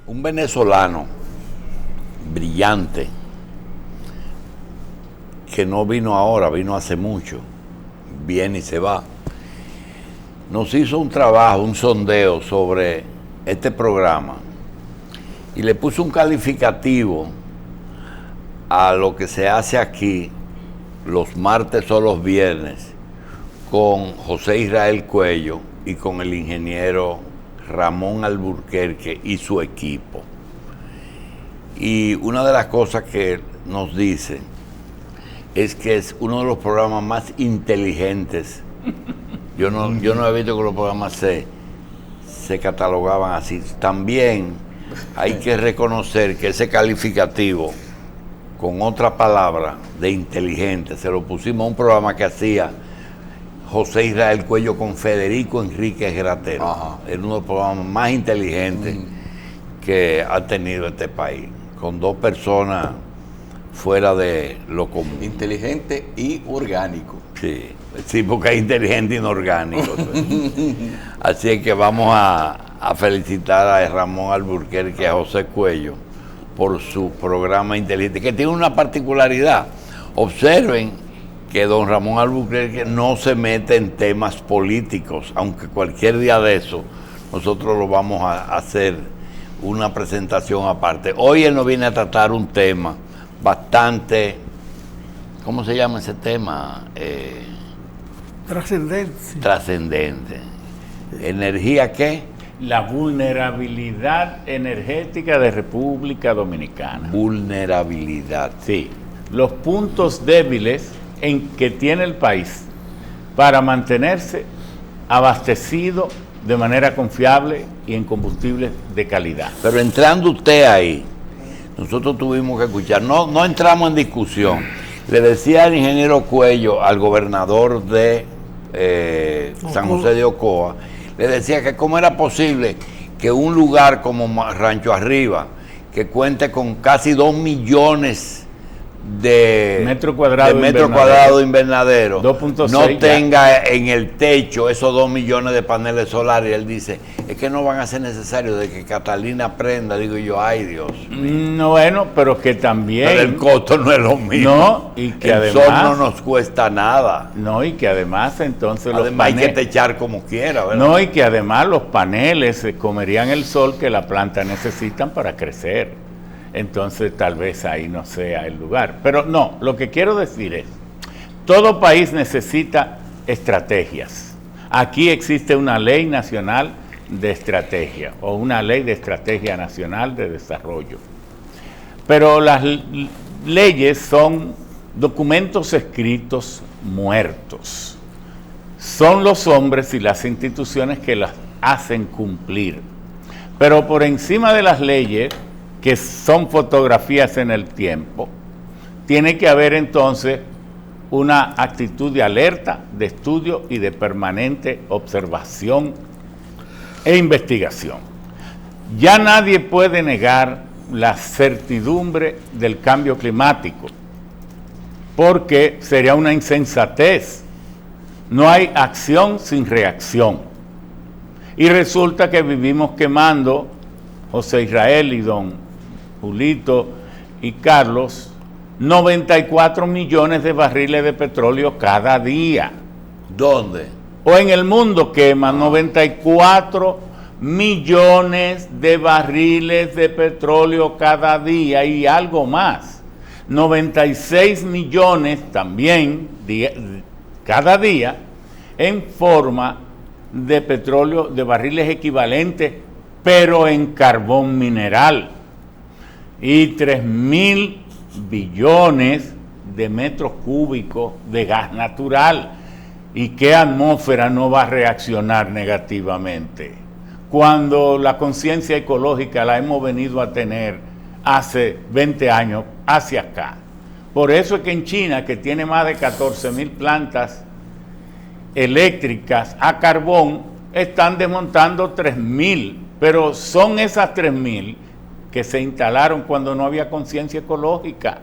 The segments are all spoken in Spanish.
Un venezolano brillante, que no vino ahora, vino hace mucho, viene y se va, nos hizo un trabajo, un sondeo sobre este programa y le puso un calificativo a lo que se hace aquí los martes o los viernes con José Israel Cuello y con el ingeniero Ramón Alburquerque y su equipo. Y una de las cosas que nos dice es que es uno de los programas más inteligentes. Yo no he visto que los programas se catalogaban así. También hay que reconocer que ese calificativo, con otra palabra, de inteligente, se lo pusimos a un programa que hacía José Israel Cuello con Federico Enríquez Gratero. Ajá. Era uno de los programas más inteligentes que ha tenido este país, con dos personas fuera de lo común. Inteligente y orgánico. Sí, porque hay inteligente y inorgánico. Así es que vamos a felicitar a Ramón Alburquerque y a José Cuello por su programa inteligente, que tiene una particularidad. Observen que don Ramón Alburquerque no se mete en temas políticos, aunque cualquier día de eso nosotros lo vamos a hacer una presentación aparte. Hoy él nos viene a tratar un tema bastante, ¿cómo se llama ese tema? Trascendente. ¿Energía qué? La vulnerabilidad energética de República Dominicana. Vulnerabilidad. Sí, los puntos débiles en que tiene el país para mantenerse abastecido de manera confiable y en combustibles de calidad. Pero entrando usted ahí, nosotros tuvimos que escuchar, no entramos en discusión. Le decía al ingeniero Cuello, al gobernador de San José de Ocoa, le decía que cómo era posible que un lugar como Rancho Arriba, que cuente con casi 2 millones de metro cuadrado invernadero, 2.6 no tenga en el techo esos 2 millones de paneles solares. Y él dice, es que no van a ser necesarios de que Catalina prenda. Digo yo, ay Dios mío. No, bueno, pero que también... Pero el costo no es lo mismo. No, y que el además... sol no nos cuesta nada. No, y que además entonces además, los paneles... hay que techar como quiera, ¿verdad? No, y que además los paneles se comerían el sol que la planta necesitan para crecer. Entonces tal vez ahí no sea el lugar. Pero no, lo que quiero decir es, todo país necesita estrategias. Aquí existe una ley nacional de estrategia o una ley de estrategia nacional de desarrollo. Pero las leyes son documentos escritos muertos. Son los hombres y las instituciones que las hacen cumplir. Pero por encima de las leyes, que son fotografías en el tiempo, tiene que haber entonces una actitud de alerta, de estudio y de permanente observación e investigación. Ya nadie puede negar la certidumbre del cambio climático, porque sería una insensatez. No hay acción sin reacción. Y resulta que vivimos quemando, José Israel y don Julito y Carlos, 94 millones de barriles de petróleo cada día. ¿Dónde? O en el mundo queman 94 millones de barriles de petróleo cada día y algo más. 96 millones también cada día en forma de petróleo, de barriles equivalentes, pero en carbón mineral. Y 3.000 billones de metros cúbicos de gas natural. ¿Y qué atmósfera no va a reaccionar negativamente? Cuando la conciencia ecológica la hemos venido a tener hace 20 años hacia acá. Por eso es que en China, que tiene más de 14.000 plantas eléctricas a carbón, están desmontando 3.000, pero son esas 3.000 que se instalaron cuando no había conciencia ecológica.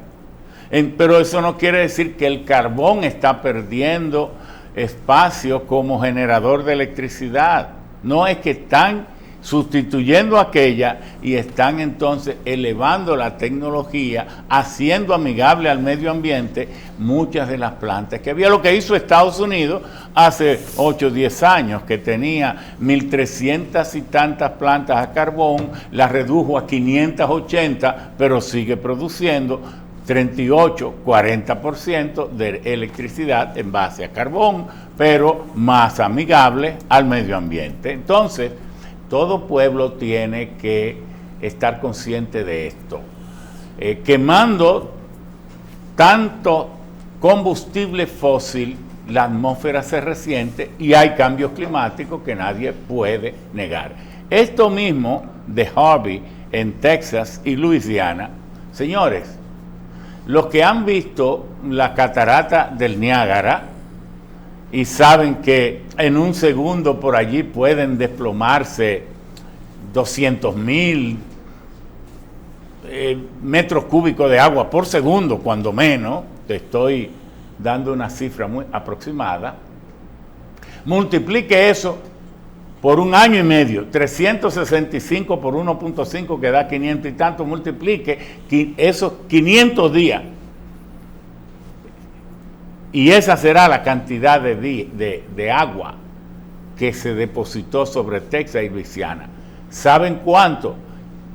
Pero eso no quiere decir que el carbón está perdiendo espacio como generador de electricidad. No, es que están sustituyendo aquella, y están entonces elevando la tecnología, haciendo amigable al medio ambiente muchas de las plantas que había. Lo que hizo Estados Unidos hace 8 o 10 años, que tenía 1.300 y tantas plantas a carbón, las redujo a 580, pero sigue produciendo 38-40% de electricidad en base a carbón, pero más amigable al medio ambiente. Entonces, todo pueblo tiene que estar consciente de esto. Quemando tanto combustible fósil, la atmósfera se resiente y hay cambios climáticos que nadie puede negar. Esto mismo de Harvey en Texas y Luisiana, señores, los que han visto la catarata del Niágara y saben que en un segundo por allí pueden desplomarse 200,000 metros cúbicos de agua por segundo, cuando menos, te estoy dando una cifra muy aproximada, multiplique eso por 1 año y medio, 365 por 1.5 que da 500 y tanto, multiplique esos 500 días. Y esa será la cantidad de agua que se depositó sobre Texas y Luisiana. ¿Saben cuánto?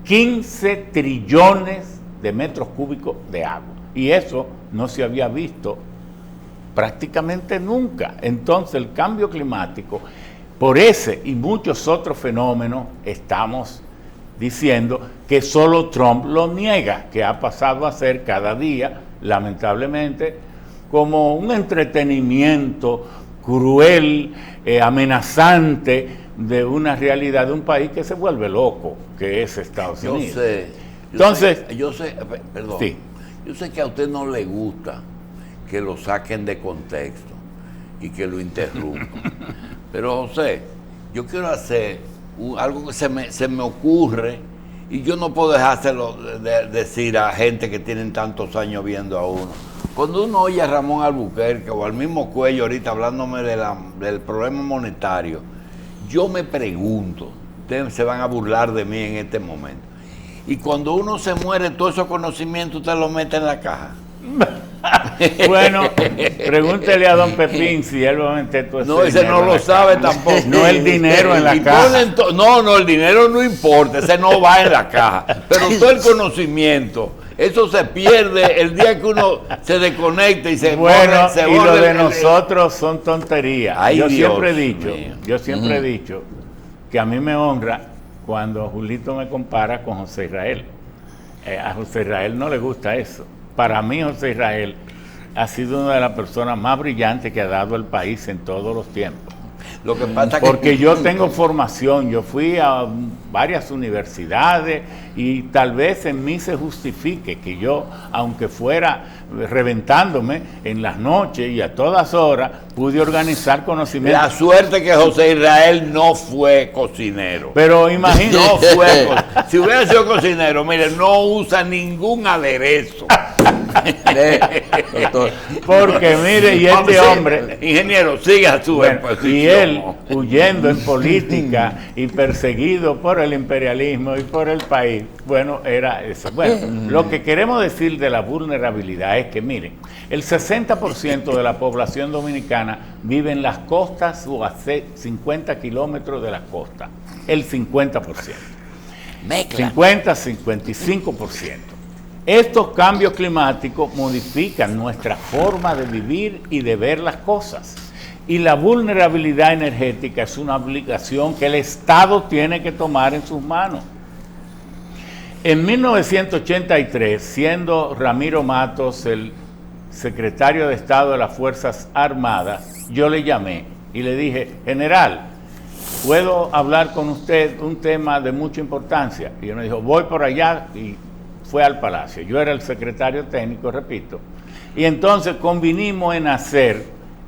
15 trillones de metros cúbicos de agua. Y eso no se había visto prácticamente nunca. Entonces el cambio climático, por ese y muchos otros fenómenos, estamos diciendo que solo Trump lo niega, que ha pasado a ser cada día, lamentablemente, como un entretenimiento cruel, amenazante de una realidad de un país que se vuelve loco, que es Estados Unidos. Yo sé, perdón, sí. Yo sé que a usted no le gusta que lo saquen de contexto y que lo interrumpan. Pero José, yo quiero hacer algo que se me ocurre y yo no puedo dejárselo decir a gente que tienen tantos años viendo a uno. Cuando uno oye a Ramón Albuquerque o al mismo Cuello ahorita hablándome del problema monetario, yo me pregunto, ustedes se van a burlar de mí en este momento, y cuando uno se muere, todos esos conocimientos usted los mete en la caja. Bueno, pregúntele a don Pepín si él va a meter todo eso. No, ese no lo sabe tampoco. No el dinero en la caja. No, el dinero no importa, ese no va en la caja. Pero todo el conocimiento, eso se pierde el día que uno se desconecta y se bueno, borra. Y lo de nosotros son tonterías. Ay, yo Dios siempre he dicho que a mí me honra cuando Julito me compara con José Israel. A José Israel no le gusta eso. Para mí, José Israel ha sido una de las personas más brillantes que ha dado el país en todos los tiempos. Lo que pasa porque yo tengo formación, yo fui a varias universidades y tal vez en mí se justifique que yo, aunque fuera reventándome en las noches y a todas horas, pude organizar conocimiento. La suerte que José Israel no fue cocinero. Pero imagínate. No fue si hubiera sido cocinero, mire, no usa ningún aderezo. Porque mire, y este hombre, ingeniero, siga su exposición. Y él, huyendo en política y perseguido por el imperialismo y por el país, bueno, era eso. Bueno, lo que queremos decir de la vulnerabilidad es que, miren, el 60% de la población dominicana vive en las costas o a 50 kilómetros de las costas. El 50%. 50-55%. Estos cambios climáticos modifican nuestra forma de vivir y de ver las cosas. Y la vulnerabilidad energética es una obligación que el Estado tiene que tomar en sus manos. En 1983, siendo Ramiro Matos el secretario de Estado de las Fuerzas Armadas, yo le llamé y le dije: general, ¿puedo hablar con usted un tema de mucha importancia? Y él me dijo: voy por allá, y fue al Palacio. Yo era el secretario técnico, repito, y entonces convinimos en hacer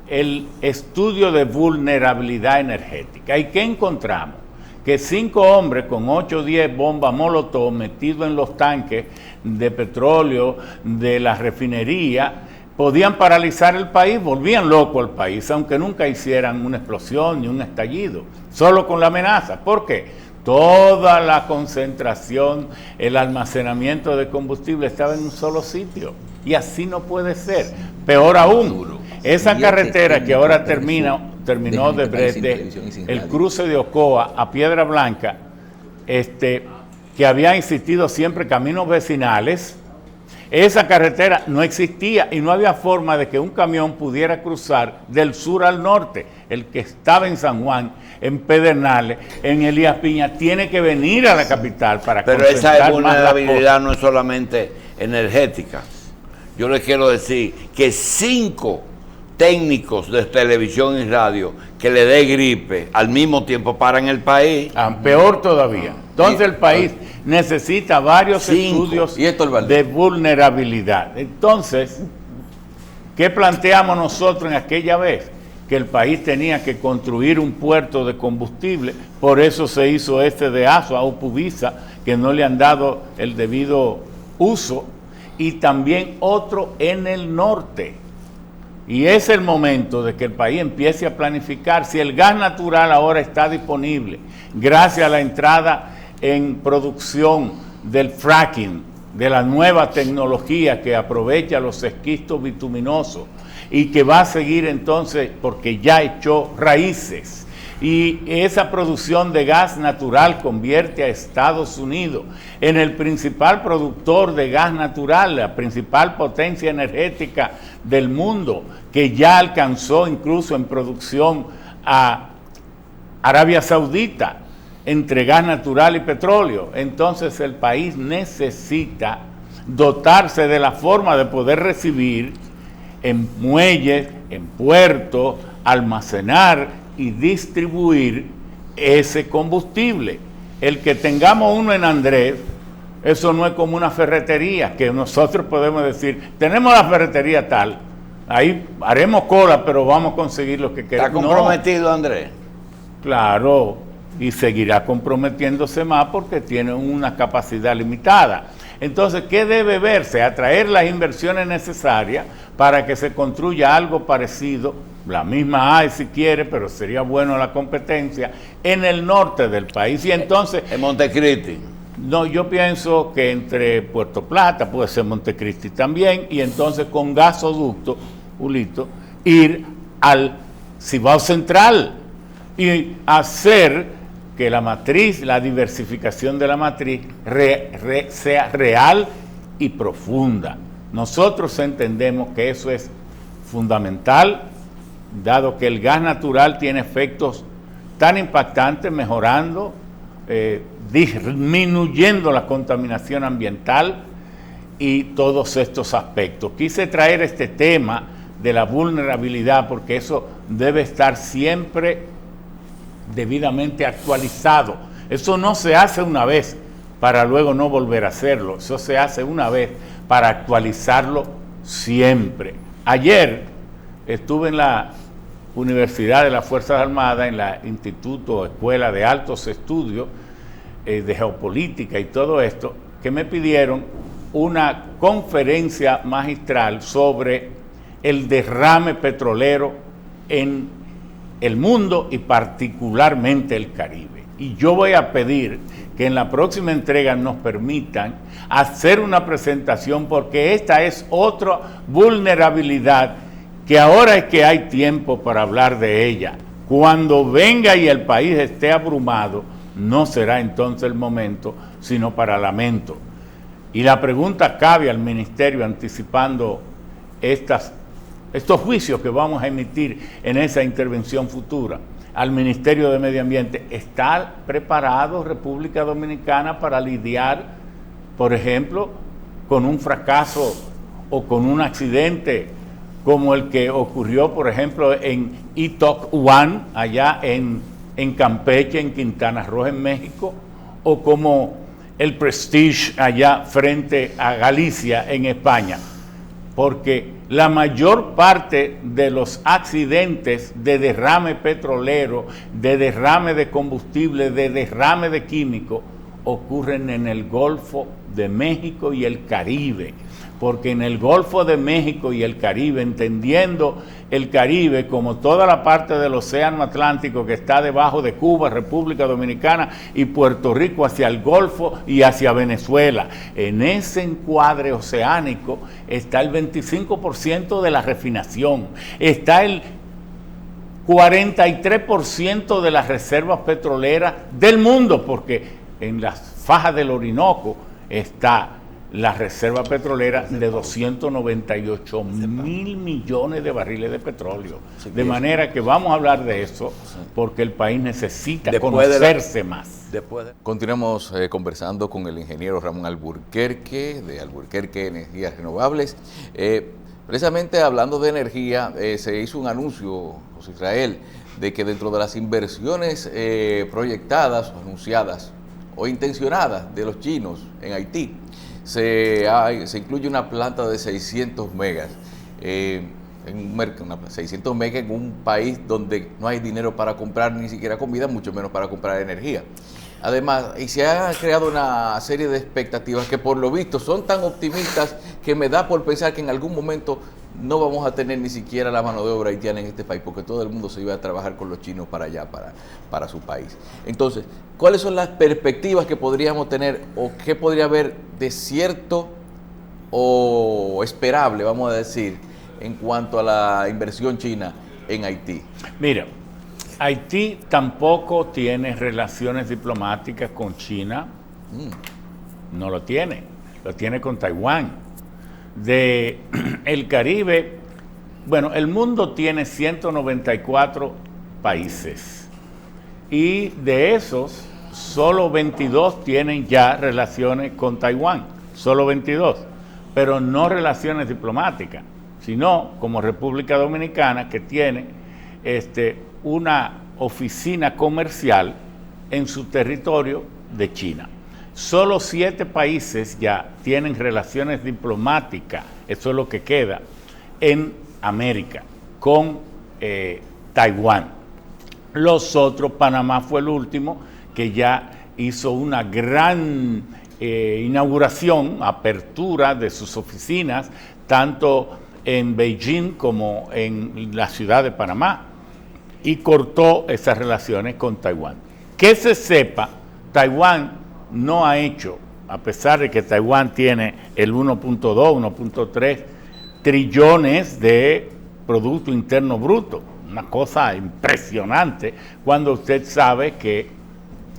el estudio de vulnerabilidad energética. ¿Y qué encontramos? Que 5 hombres con 8 o 10 bombas Molotov metidos en los tanques de petróleo de la refinería podían paralizar el país, volvían loco al país, aunque nunca hicieran una explosión ni un estallido, solo con la amenaza. ¿Por qué? Toda la concentración, el almacenamiento de combustible estaba en un solo sitio. Y así no puede ser. Peor aún, esa carretera que ahora terminó desde el cruce de Ocoa a Piedra Blanca, que habían existido siempre caminos vecinales, esa carretera no existía y no había forma de que un camión pudiera cruzar del sur al norte. El que estaba en San Juan, en Pedernales, en Elías Piña, tiene que venir a la capital para Pero esa vulnerabilidad no es solamente energética. Yo les quiero decir que 5 técnicos de televisión y radio que le dé gripe al mismo tiempo paran el país. Peor todavía. Entonces el país necesita varios estudios de vulnerabilidad. Entonces, ¿qué planteamos nosotros en aquella vez? Que el país tenía que construir un puerto de combustible, por eso se hizo de Asua o Pubisa, que no le han dado el debido uso, y también otro en el norte. Y es el momento de que el país empiece a planificar. Si el gas natural ahora está disponible, gracias a la entrada en producción del fracking, de la nueva tecnología que aprovecha los esquistos bituminosos y que va a seguir entonces porque ya echó raíces. Y esa producción de gas natural convierte a Estados Unidos en el principal productor de gas natural, la principal potencia energética del mundo, que ya alcanzó incluso en producción a Arabia Saudita, entre gas natural y petróleo. Entonces el país necesita dotarse de la forma de poder recibir en muelles, en puertos, almacenar y distribuir ese combustible. El que tengamos uno en Andrés, eso no es como una ferretería, que nosotros podemos decir, tenemos la ferretería tal, ahí haremos cola, pero vamos a conseguir lo que queremos. ¿Está comprometido, Andrés? Claro, y seguirá comprometiéndose más porque tiene una capacidad limitada. Entonces, ¿qué debe verse? Atraer las inversiones necesarias para que se construya algo parecido, la misma hay si quiere, pero sería bueno la competencia, en el norte del país. Y entonces... En Montecristi. No, yo pienso que entre Puerto Plata, puede ser Montecristi también, y entonces con gasoducto, Julito, ir al Cibao Central y hacer que la matriz, la diversificación de la matriz sea real y profunda. Nosotros entendemos que eso es fundamental, dado que el gas natural tiene efectos tan impactantes, mejorando, disminuyendo la contaminación ambiental y todos estos aspectos. Quise traer este tema de la vulnerabilidad porque eso debe estar siempre debidamente actualizado. Eso no se hace una vez para luego no volver a hacerlo. Eso se hace una vez para actualizarlo siempre. Ayer estuve en la Universidad de las Fuerzas Armadas, en la Instituto Escuela de Altos Estudios de Geopolítica y todo esto, que me pidieron una conferencia magistral sobre el derrame petrolero en el mundo y particularmente el Caribe. Y yo voy a pedir que en la próxima entrega nos permitan hacer una presentación porque esta es otra vulnerabilidad que ahora es que hay tiempo para hablar de ella. Cuando venga y el país esté abrumado, no será entonces el momento, sino para lamento. Y la pregunta cabe al Ministerio, anticipando estos juicios que vamos a emitir en esa intervención futura, al Ministerio de Medio Ambiente. ¿Está preparado República Dominicana para lidiar, por ejemplo, con un fracaso o con un accidente como el que ocurrió, por ejemplo, en Itoc One, allá en Campeche, en Quintana Roo, en México, o como el Prestige allá frente a Galicia, en España? Porque la mayor parte de los accidentes de derrame petrolero, de derrame de combustible, de derrame de químico, ocurren en el Golfo de México y el Caribe, porque en el Golfo de México y el Caribe, entendiendo el Caribe como toda la parte del Océano Atlántico que está debajo de Cuba, República Dominicana y Puerto Rico hacia el Golfo y hacia Venezuela, en ese encuadre oceánico está el 25% de la refinación, está el 43% de las reservas petroleras del mundo, porque en las fajas del Orinoco está la reserva petrolera de 298 mil millones de barriles de petróleo. De manera que vamos a hablar de eso, porque el país necesita conocerse más. Continuamos conversando con el ingeniero Ramón Alburquerque, de Alburquerque Energías Renovables. Precisamente hablando de energía, se hizo un anuncio, José Israel, de que dentro de las inversiones proyectadas, o anunciadas o intencionadas de los chinos en Haití, se incluye una planta de 600 megas, 600 megas en un país donde no hay dinero para comprar ni siquiera comida, mucho menos para comprar energía. Además, y se ha creado una serie de expectativas que por lo visto son tan optimistas que me da por pensar que en algún momento no vamos a tener ni siquiera la mano de obra haitiana en este país, porque todo el mundo se iba a trabajar con los chinos para allá, para su país. Entonces, ¿cuáles son las perspectivas que podríamos tener o qué podría haber de cierto o esperable, vamos a decir, en cuanto a la inversión china en Haití? Mira, Haití tampoco tiene relaciones diplomáticas con China, no lo tiene con Taiwán. De el Caribe, bueno, el mundo tiene 194 países y de esos solo 22 tienen ya relaciones con Taiwán, solo 22, pero no relaciones diplomáticas, sino como República Dominicana, que tiene una oficina comercial en su territorio de China. Solo 7 países ya tienen relaciones diplomáticas, eso es lo que queda, en América, con Taiwán. Los otros, Panamá fue el último, que ya hizo una gran inauguración, apertura de sus oficinas, tanto en Beijing como en la ciudad de Panamá, y cortó esas relaciones con Taiwán. Que se sepa, Taiwán no ha hecho, a pesar de que Taiwán tiene el 1.2, 1.3 trillones de Producto Interno Bruto, una cosa impresionante, cuando usted sabe que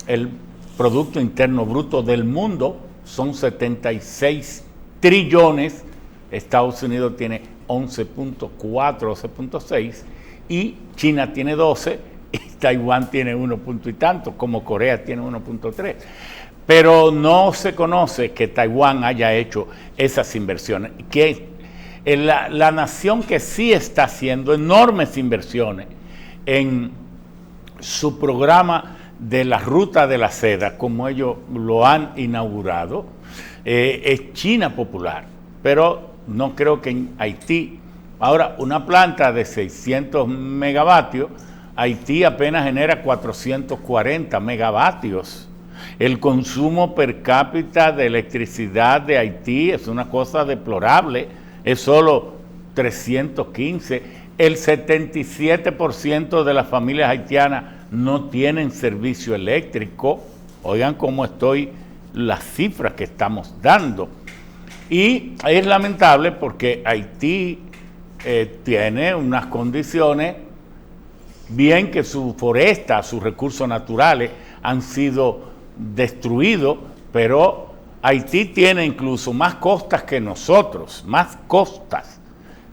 el Producto Interno Bruto del mundo son 76 trillones, Estados Unidos tiene 11.4, 11.6, y China tiene 12, y Taiwán tiene 1 punto y tanto, como Corea tiene 1.3. Pero no se conoce que Taiwán haya hecho esas inversiones. Que la nación que sí está haciendo enormes inversiones en su programa de la Ruta de la Seda, como ellos lo han inaugurado, es China popular. Pero no creo que en Haití. Ahora, una planta de 600 megavatios, Haití apenas genera 440 megavatios. El consumo per cápita de electricidad de Haití es una cosa deplorable, es solo 315. El 77% de las familias haitianas no tienen servicio eléctrico. Oigan cómo estoy, las cifras que estamos dando. Y es lamentable porque Haití tiene unas condiciones, bien que su foresta, sus recursos naturales han sido destruidos, pero Haití tiene incluso más costas que nosotros, más costas.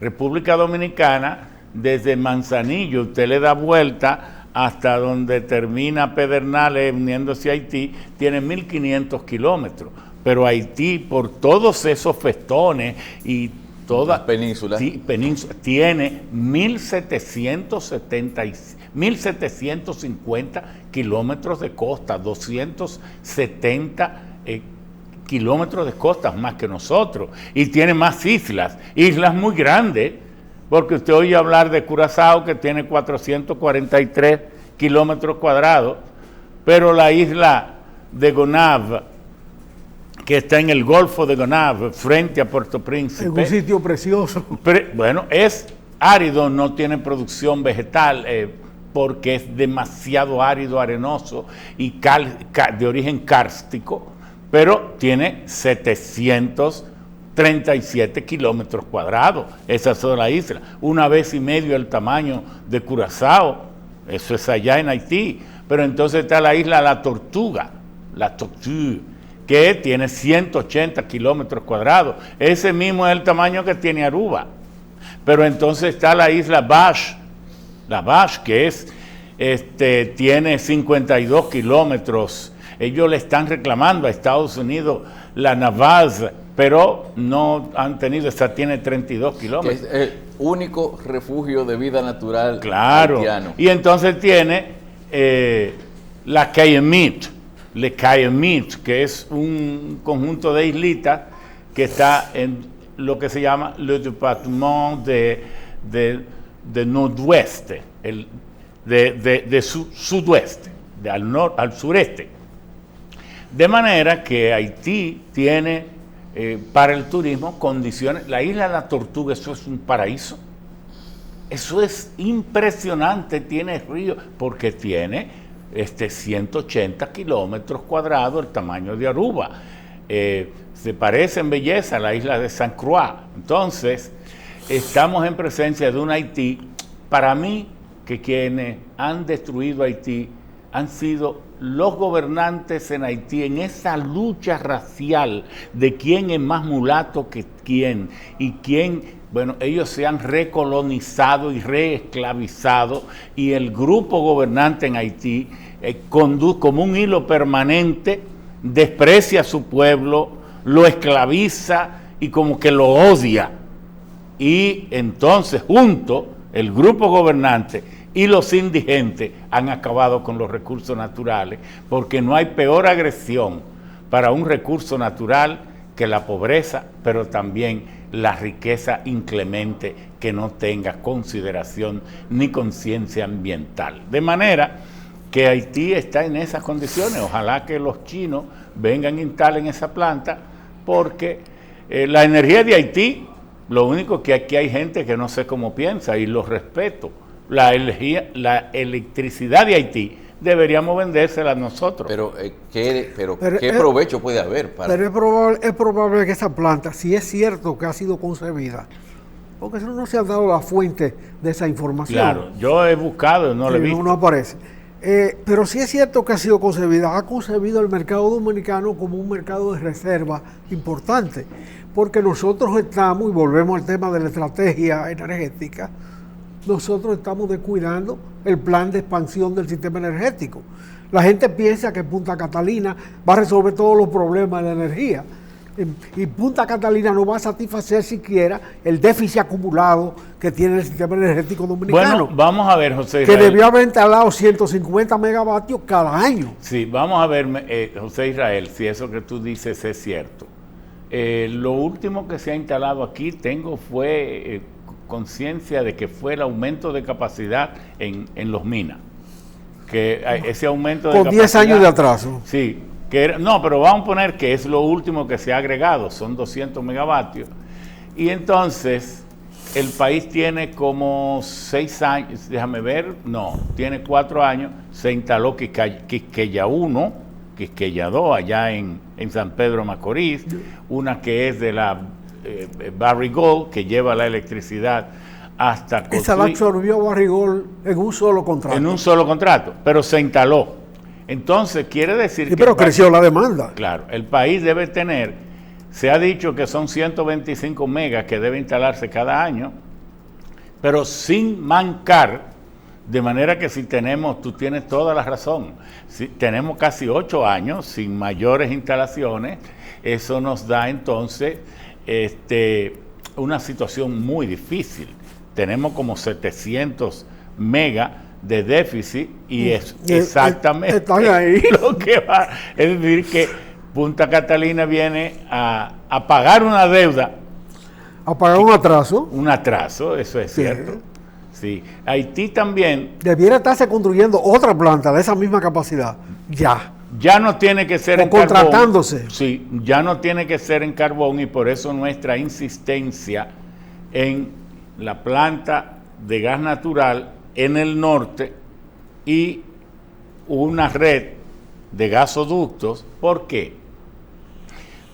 República Dominicana, desde Manzanillo, usted le da vuelta hasta donde termina Pedernales, uniéndose a Haití, tiene 1.500 kilómetros. Pero Haití, por todos esos festones y todas penínsulas, tiene 1.750 kilómetros de costa, 270 kilómetros de costas más que nosotros, y tiene más islas muy grandes, porque usted oye hablar de Curazao, que tiene 443 kilómetros cuadrados, pero la isla de Gonave, que está en el Golfo de Gonave, frente a Puerto Príncipe. En un sitio precioso. Bueno, es árido, no tiene producción vegetal, porque es demasiado árido, arenoso y de origen kárstico, pero tiene 737 kilómetros cuadrados. Esa sola isla, 1,5 veces el tamaño de Curazao. Eso es allá en Haití. Pero entonces está la isla La Tortuga, que tiene 180 kilómetros cuadrados. Ese mismo es el tamaño que tiene Aruba. Pero entonces está la isla Bash, que tiene 52 kilómetros. Ellos le están reclamando a Estados Unidos la Navaz, pero no han tenido, esa tiene 32 kilómetros. Que es el único refugio de vida natural haitiano. Y entonces tiene la Caillemette, que es un conjunto de islitas que está en lo que se llama le département de nordeste, de sudoeste, al sureste. De manera que Haití tiene para el turismo condiciones. La isla de la Tortuga, eso es un paraíso. Eso es impresionante, tiene río, porque tiene 180 kilómetros cuadrados, el tamaño de Aruba. Se parece en belleza a la isla de San Croix. Entonces, estamos en presencia de un Haití. Para mí, que quienes han destruido Haití han sido los gobernantes en Haití, en esa lucha racial de quién es más mulato que quién, y quién, bueno, ellos se han recolonizado y reesclavizado, y el grupo gobernante en Haití conduce como un hilo permanente, desprecia a su pueblo, lo esclaviza y como que lo odia. Y entonces, junto, el grupo gobernante y los indigentes han acabado con los recursos naturales, porque no hay peor agresión para un recurso natural que la pobreza, pero también la riqueza inclemente que no tenga consideración ni conciencia ambiental. De manera que Haití está en esas condiciones. Ojalá que los chinos vengan e instalen esa planta, porque la energía de Haití, lo único que aquí hay gente que no sé cómo piensa, y lo respeto. La electricidad de Haití deberíamos vendérsela a nosotros. Pero ¿qué provecho puede haber? Pero es probable que esa planta, si es cierto que ha sido concebida, porque no se ha dado la fuente de esa información. Claro, yo he buscado y no le he visto. No aparece. Pero si es cierto que ha sido concebida, ha concebido el mercado dominicano como un mercado de reserva importante, porque nosotros estamos, y volvemos al tema de la estrategia energética, nosotros estamos descuidando el plan de expansión del sistema energético. La gente piensa que Punta Catalina va a resolver todos los problemas de la energía, y Punta Catalina no va a satisfacer siquiera el déficit acumulado que tiene el sistema energético dominicano. Bueno, vamos a ver, José Israel, que debió haber instalado 150 megavatios cada año. Sí, vamos a ver, José Israel, si eso que tú dices es cierto. Lo último que se ha instalado aquí fue conciencia de que fue el aumento de capacidad en los minas, que ese aumento de con capacidad, 10 años de atraso. Sí, no, pero vamos a poner que es lo último que se ha agregado, son 200 megavatios, y entonces el país tiene como 6 años, tiene 4 años, se instaló Quisqueya 1, Quisqueya 2 allá en San Pedro Macorís, una que es de la Barrigol, que lleva la electricidad hasta Cotuí. Esa la absorbió Barrigol en un solo contrato. En un solo contrato, pero se instaló. Entonces quiere decir que... Pero creció la demanda. Claro, el país debe tener, se ha dicho que son 125 megas que debe instalarse cada año, pero sin mancar, de manera que tú tienes toda la razón, si tenemos casi 8 años sin mayores instalaciones, eso nos da entonces una situación muy difícil. Tenemos como 700 megas de déficit y es exactamente ahí lo que va. Es decir, que Punta Catalina viene a pagar una deuda. A pagar un atraso. Un atraso, eso es cierto. Sí. Haití también. Debiera estarse construyendo otra planta de esa misma capacidad. Ya. Ya no tiene que ser en contratándose. carbón. Sí, ya no tiene que ser en carbón y por eso nuestra insistencia en la planta de gas natural en el norte y una red de gasoductos. ¿Por qué?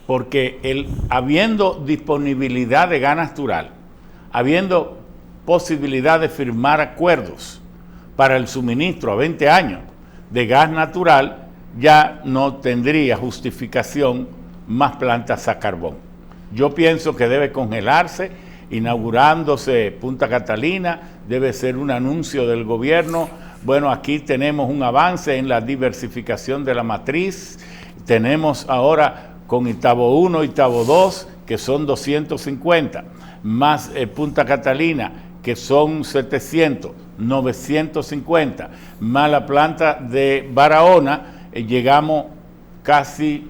Porque habiendo disponibilidad de gas natural, habiendo posibilidad de firmar acuerdos para el suministro a 20 años de gas natural, ya no tendría justificación más plantas a carbón. Yo pienso que debe congelarse, inaugurándose Punta Catalina, debe ser un anuncio del gobierno. Bueno, aquí tenemos un avance en la diversificación de la matriz, tenemos ahora con Itabo 1, Itabo 2, que son 250, más Punta Catalina, que son 700, 950, más la planta de Barahona, llegamos casi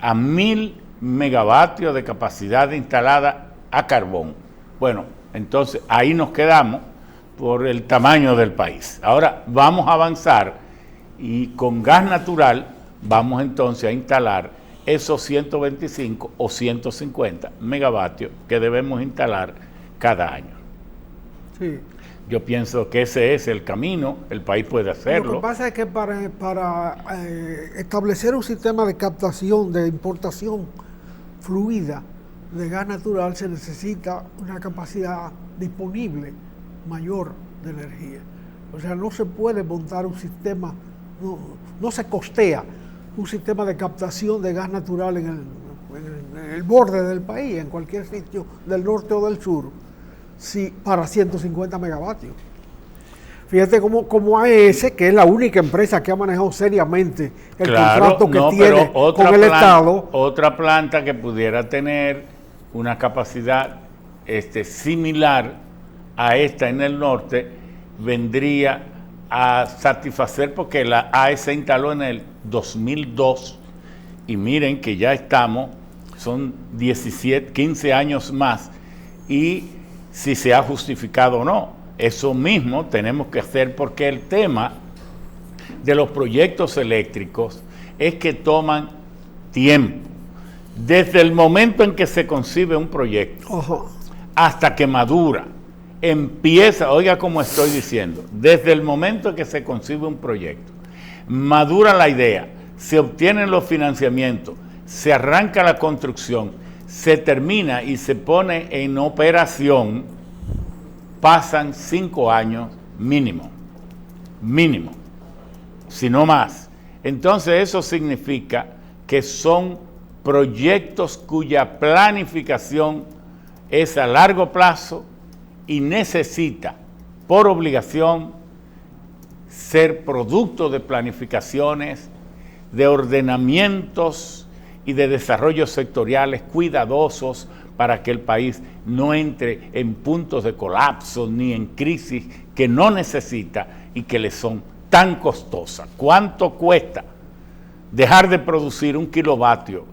a 1000 megavatios de capacidad instalada a carbón. Bueno, entonces ahí nos quedamos por el tamaño del país. Ahora vamos a avanzar y con gas natural vamos entonces a instalar esos 125 o 150 megavatios que debemos instalar cada año. Sí. Yo pienso que ese es el camino, el país puede hacerlo. Lo que pasa es que para establecer un sistema de captación, de importación fluida de gas natural, se necesita una capacidad disponible mayor de energía. O sea, no se puede montar un sistema, no se costea un sistema de captación de gas natural en el borde del país, en cualquier sitio del norte o del sur, para 150 megavatios. Fíjate como AES, que es la única empresa que ha manejado seriamente el contrato que tiene con el Estado. Otra planta que pudiera tener una capacidad similar a esta en el norte vendría a satisfacer, porque la AES se instaló en el 2002 y miren que ya estamos, son 15 años más, y si se ha justificado o no. Eso mismo tenemos que hacer, porque el tema de los proyectos eléctricos es que toman tiempo. Desde el momento en que se concibe un proyecto hasta que madura, empieza, oiga como estoy diciendo, desde el momento en que se concibe un proyecto, madura la idea, se obtienen los financiamientos, se arranca la construcción, se termina y se pone en operación, pasan 5 años mínimo, si no más. Entonces eso significa que son proyectos cuya planificación es a largo plazo y necesita, por obligación, ser producto de planificaciones, de ordenamientos y de desarrollos sectoriales cuidadosos para que el país no entre en puntos de colapso ni en crisis que no necesita y que le son tan costosas. ¿Cuánto cuesta dejar de producir un kilovatio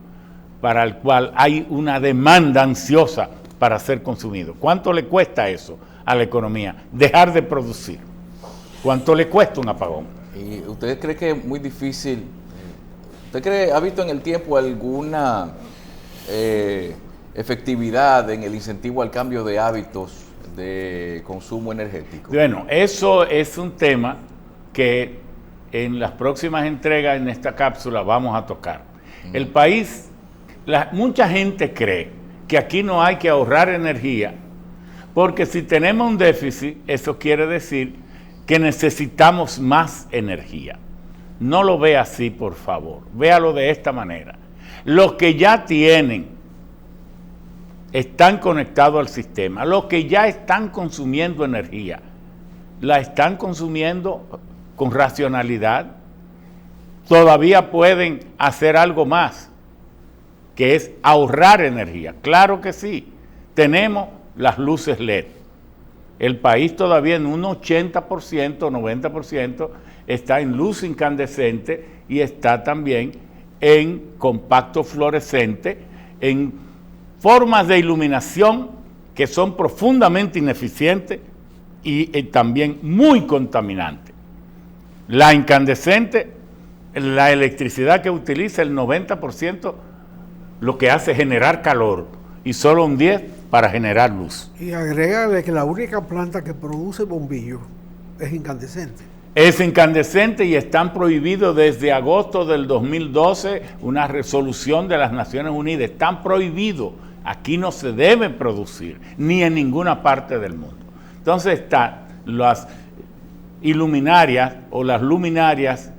para el cual hay una demanda ansiosa para ser consumido? ¿Cuánto le cuesta eso a la economía? Dejar de producir. ¿Cuánto le cuesta un apagón? ¿Y usted cree que es muy difícil? ¿Usted ha visto en el tiempo alguna efectividad en el incentivo al cambio de hábitos de consumo energético? Bueno, eso es un tema que en las próximas entregas en esta cápsula vamos a tocar. El país, mucha gente cree que aquí no hay que ahorrar energía, porque si tenemos un déficit, eso quiere decir que necesitamos más energía. No lo vea así, por favor. Véalo de esta manera. Los que ya tienen, están conectados al sistema. Los que ya están consumiendo energía, la están consumiendo con racionalidad. Todavía pueden hacer algo más, que es ahorrar energía. Claro que sí. Tenemos las luces LED. El país todavía en un 80%, 90% está en luz incandescente y está también en compacto fluorescente, en formas de iluminación que son profundamente ineficientes y también muy contaminantes. La incandescente la electricidad que utiliza, el 90% lo que hace es generar calor y solo un 10% para generar luz. Y agrégale que la única planta que produce bombillos es incandescente. Es incandescente y están prohibidos desde agosto del 2012, una resolución de las Naciones Unidas. Están prohibidos. Aquí no se debe producir, ni en ninguna parte del mundo. Entonces están las iluminarias o las luminarias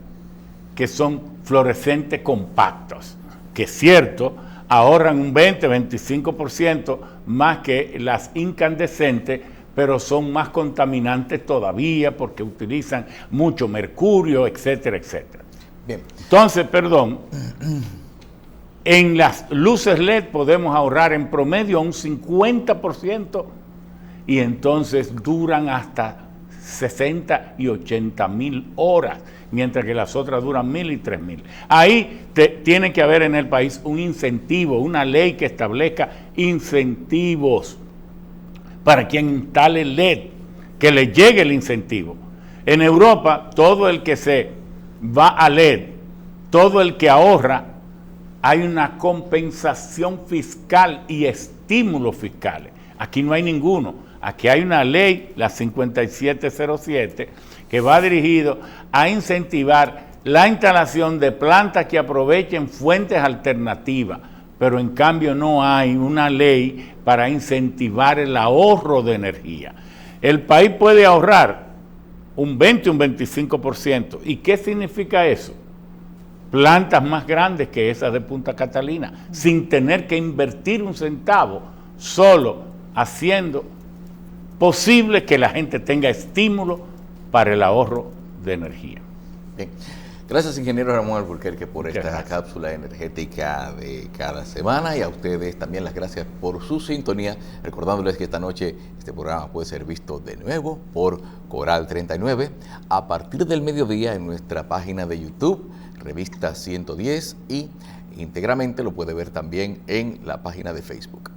que son fluorescentes compactos, que es cierto, ahorran un 20-25% más que las incandescentes, pero son más contaminantes todavía porque utilizan mucho mercurio, etcétera, etcétera. Bien. Entonces, en las luces LED podemos ahorrar en promedio un 50% y entonces duran hasta 60 y 80 mil horas, mientras que las otras duran 1.000 y 3.000. Ahí tiene que haber en el país un incentivo, una ley que establezca incentivos para quien instale LED, que le llegue el incentivo. En Europa, todo el que se va a LED, todo el que ahorra, hay una compensación fiscal y estímulos fiscales. Aquí no hay ninguno. Aquí hay una ley, la 5707, que va dirigido a incentivar la instalación de plantas que aprovechen fuentes alternativas, pero en cambio no hay una ley para incentivar el ahorro de energía. El país puede ahorrar un 20, un 25%. ¿Y qué significa eso? Plantas más grandes que esas de Punta Catalina, sin tener que invertir un centavo, solo haciendo posible que la gente tenga estímulo para el ahorro de energía. Bien. Gracias, ingeniero Ramón Alburquerque, por esta gracias. cápsula energética de cada semana, y a ustedes también las gracias por su sintonía, recordándoles que esta noche este programa puede ser visto de nuevo por Coral 39 a partir del mediodía en nuestra página de YouTube, Revista 110, y íntegramente lo puede ver también en la página de Facebook.